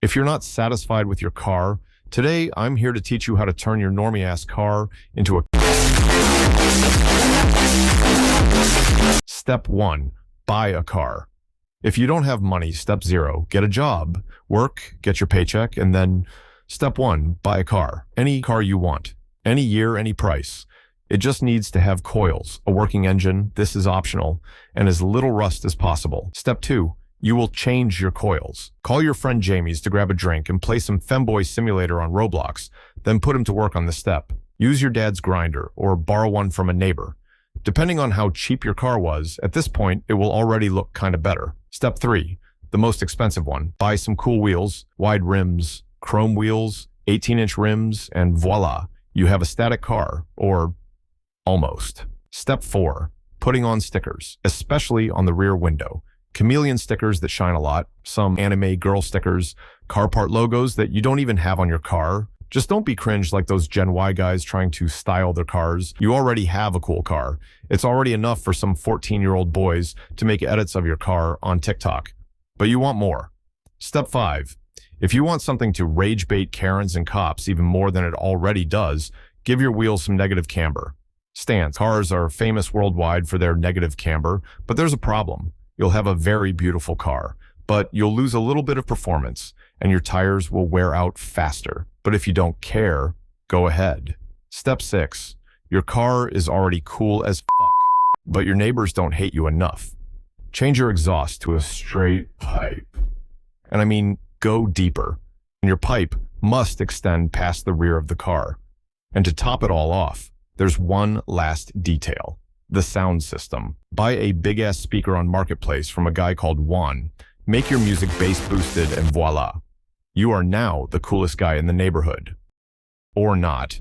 If you're not satisfied with your car, today I'm here to teach you how to turn your normie-ass car into a... Step 1. Buy a car. If you don't have money, step 0, get a job, work, get your paycheck, and then step 1, buy a car. Any car you want. Any year, any price. It just needs to have coils, a working engine, this is optional, and as little rust as possible. Step 2. You will change your coils. Call your friend Jamie's to grab a drink and play some Femboy Simulator on Roblox, then put him to work on the step. Use your dad's grinder, or borrow one from a neighbor. Depending on how cheap your car was, at this point, it will already look kinda better. Step 3, the most expensive one. Buy some cool wheels, wide rims, chrome wheels, 18-inch rims, and voila, you have a static car, or almost. Step 4, putting on stickers, especially on the rear window. Chameleon stickers that shine a lot, some anime girl stickers, car part logos that you don't even have on your car. Just don't be cringe like those Gen Y guys trying to style their cars. You already have a cool car. It's already enough for some 14-year-old boys to make edits of your car on TikTok. But you want more. Step 5. If you want something to rage bait Karens and cops even more than it already does, give your wheels some negative camber. Stance. Cars are famous worldwide for their negative camber, but there's a problem. You'll have a very beautiful car, but you'll lose a little bit of performance, and your tires will wear out faster. But if you don't care, go ahead. Step 6. Your car is already cool as fuck, but your neighbors don't hate you enough. Change your exhaust to a straight pipe. And I mean, go deeper. And your pipe must extend past the rear of the car. And to top it all off, there's one last detail. The sound system. Buy a big-ass speaker on Marketplace from a guy called Juan. Make your music bass boosted and voila. You are now the coolest guy in the neighborhood. Or not.